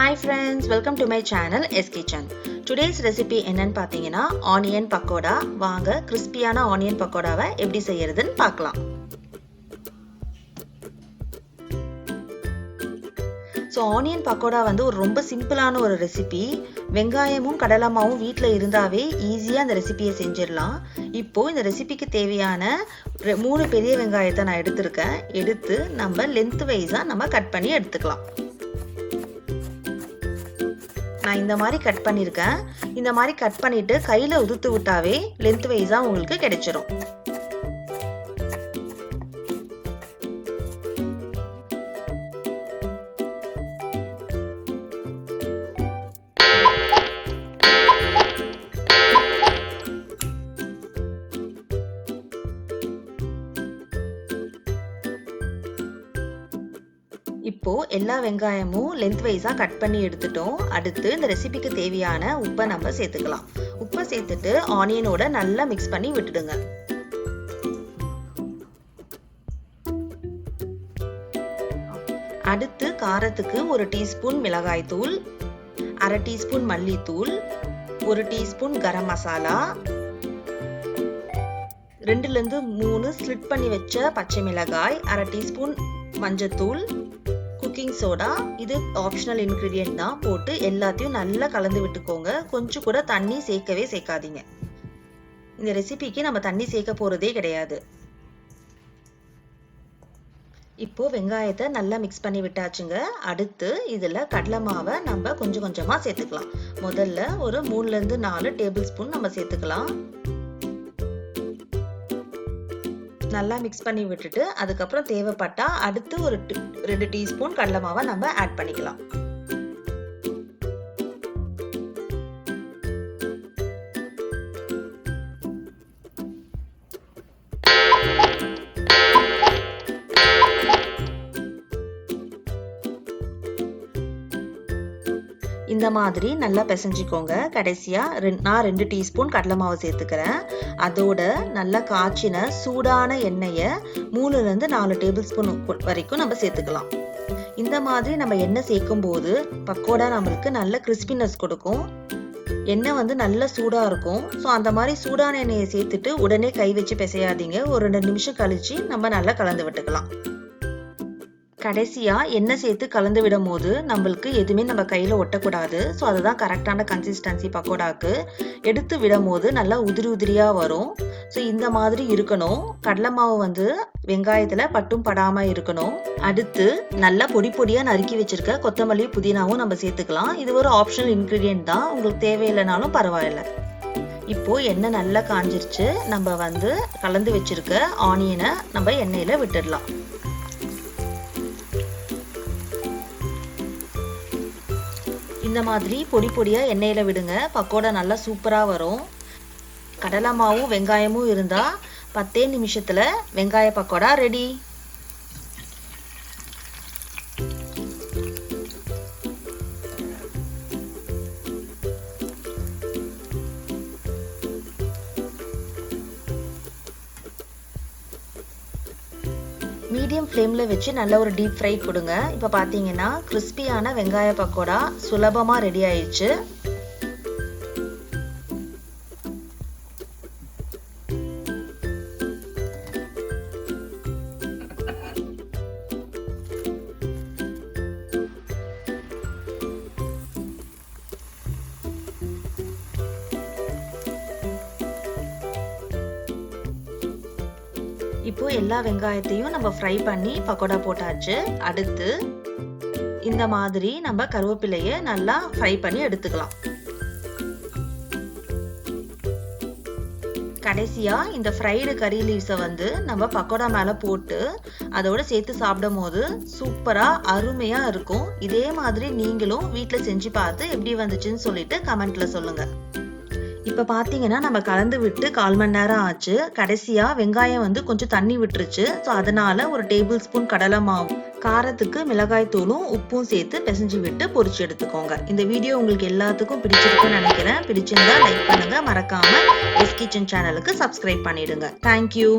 Hi friends, welcome to my channel S Kitchen. Today's recipe என்னன்னு பார்த்தீங்கன்னா onion pakoda. வாங்க கிறிஸ்பியான ஆனியன் பக்கோடாவை எப்படி செய்யறதுன்னு பார்க்கலாம். ஸோ ஆனியன் பக்கோடா வந்து ஒரு ரொம்ப சிம்பிளான ஒரு ரெசிபி. வெங்காயமும் கடலமாவும் வீட்டில் இருந்தாவே ஈஸியாக அந்த ரெசிபியை செஞ்சிடலாம். இப்போ இந்த ரெசிபிக்கு தேவையான 3 பெரிய வெங்காயத்தை நான் எடுத்திருக்கேன். எடுத்து நம்ம லென்த் வைஸாக நம்ம கட் பண்ணி எடுத்துக்கலாம். நான் இந்த மாதிரி கட் பண்ணியிருக்கேன். இந்த மாதிரி கட் பண்ணிட்டு கையில் உதுத்து விட்டாவே லென்த் வைஸாக உங்களுக்கு கிடைச்சிரும். இப்போ எல்லா வெங்காயமும் லென்த் வைஸா கட் பண்ணி எடுத்துட்டோம். அடுத்து இந்த ரெசிபிக்கு தேவையான உப்பை நம்ம சேர்த்துக்கலாம். உப்பை சேர்த்துட்டு ஆனியனோட நல்லா மிக்ஸ் பண்ணி விட்டுடுங்க. அடுத்து காரத்துக்கு 1 டீஸ்பூன் மிளகாய் தூள், 1/2 டீஸ்பூன் மல்லித்தூள், 1 டீஸ்பூன் கரம் மசாலா, 2ல இருந்து 3 ஸ்லிட் பண்ணி வச்ச பச்சை மிளகாய், 1/2 டீஸ்பூன் மஞ்சத்தூள், குக்கிங் சோடா. இது ஆப்ஷனல் இன்கிரீடியன்ட் தான். போட்டு எல்லாத்தையும் நல்லா கலந்து விட்டுக்கோங்க. கொஞ்சம் கூட தண்ணி சேர்க்காதீங்க. இந்த ரெசிபிக்கு நம்ம தண்ணி சேர்க்க போறதே கிடையாது. இப்போ வெங்காயத்தை நல்லா மிக்ஸ் பண்ணி விட்டாச்சுங்க. அடுத்து இதுல கடலை மாவை நம்ம கொஞ்சம் கொஞ்சமா சேர்த்துக்கலாம். முதல்ல ஒரு 3ல இருந்து 4 டேபிள் ஸ்பூன் நம்ம சேர்த்துக்கலாம். நல்லா மிக்ஸ் பண்ணி விட்டுட்டு அதுக்கப்புறம் தேவைப்பட்டா அடுத்து ஒரு 2 டீஸ்பூன் கடலை மாவை நம்ம ஆட் பண்ணிக்கலாம். இந்த மாதிரி நல்லா பிசைஞ்சிக்கோங்க. கடைசியா நான் 2 டீஸ்பூன் கடலை மாவு சேர்த்துக்கிறேன். அதோட நல்லா காய்ச்சின சூடான எண்ணெயை 3ல இருந்து 4 டேபிள் ஸ்பூன் வரைக்கும் நம்ம சேர்த்துக்கலாம். இந்த மாதிரி நம்ம எண்ணெய் சேர்க்கும் போது பக்கோடா நம்மளுக்கு நல்ல கிறிஸ்பினஸ் கொடுக்கும். எண்ணெய் வந்து நல்ல சூடா இருக்கும். ஸோ அந்த மாதிரி சூடான எண்ணெயை சேர்த்துட்டு உடனே கை வச்சு பிசையாதீங்க. ஒரு 2 நிமிஷம் கழிச்சு நம்ம நல்லா கலந்து விட்டுக்கலாம். கடைசியா எண்ணெய் சேர்த்து கலந்து விடும் போது நம்மளுக்கு எதுவுமே நம்ம கையில ஒட்டக்கூடாது. ஸோ அதுதான் கரெக்டான கன்சிஸ்டன்சி பக்கோடாக்கு. எடுத்து விடும் போது நல்லா உதிரியா வரும். ஸோ இந்த மாதிரி இருக்கணும். கடலை மாவு வந்து வெங்காயத்துல பட்டும் படாம இருக்கணும். அடுத்து நல்லா பொடியா நறுக்கி வச்சிருக்க கொத்தமல்லி புதினாவும் நம்ம சேர்த்துக்கலாம். இது ஒரு ஆப்ஷனல் இன்கிரீடியன்ட் தான். உங்களுக்கு தேவையில்லைனாலும் பரவாயில்ல. இப்போ எண்ணெய் நல்லா காஞ்சிருச்சு. நம்ம வந்து கலந்து வச்சிருக்க ஆனியனை நம்ம எண்ணெயில விட்டுடலாம். இந்த மாதிரி பொடியா எண்ணெயில விடுங்க. பக்கோடா நல்லா சூப்பரா வரும். கடலை மாவும் வெங்காயமும் இருந்தா 10 நிமிஷத்துல வெங்காய பக்கோடா ரெடி. மீடியம் ஃப்ளேமில் வச்சு நல்ல ஒரு டீப் ஃப்ரை கொடுங்க. இப்போ பார்த்தீங்கன்னா கிறிஸ்பியான வெங்காய பக்கோடா சுலபமாக ரெடி ஆயிடுச்சு. இப்போ எல்லா வெங்காயத்தையும் நம்ம ஃப்ரை பண்ணி பக்கோடா போட்டாச்சு. அடுத்து இந்த மாதிரி நம்ம கருவேப்பிலையை நல்லா ஃப்ரை பண்ணி எடுத்துக்கலாம். கடைசியா இந்த ஃப்ரைடு கறி லீவ்ஸை வந்து நம்ம பக்கோடா மேல போட்டு அதோட சேர்த்து சாப்பிடும் போது சூப்பரா அருமையா இருக்கும். இதே மாதிரி நீங்களும் வீட்டில் செஞ்சு பார்த்து எப்படி வந்துச்சுன்னு சொல்லிட்டு கமெண்ட்ல சொல்லுங்க. இப்ப பாத்தீங்கன்னா நம்ம கலந்து விட்டு 1/4 மணி நேரம் ஆச்சு. கடைசியா வெங்காயம் வந்து கொஞ்சம் தண்ணி விட்டுருச்சு. ஸோ அதனால ஒரு டேபிள் ஸ்பூன் கடலை மாவு, காரத்துக்கு மிளகாய் தூளும் உப்பும் சேர்த்து பிசைஞ்சு விட்டு பொரிச்சு எடுத்துக்கோங்க. இந்த வீடியோ உங்களுக்கு எல்லாத்துக்கும் பிடிச்சிருக்குன்னு நினைக்கிறேன். பிடிச்சிருந்தா லைக் பண்ணுங்க. மறக்காம எஸ் கிச்சன் சேனலுக்கு சப்ஸ்கிரைப் பண்ணிடுங்க. தேங்க்யூ.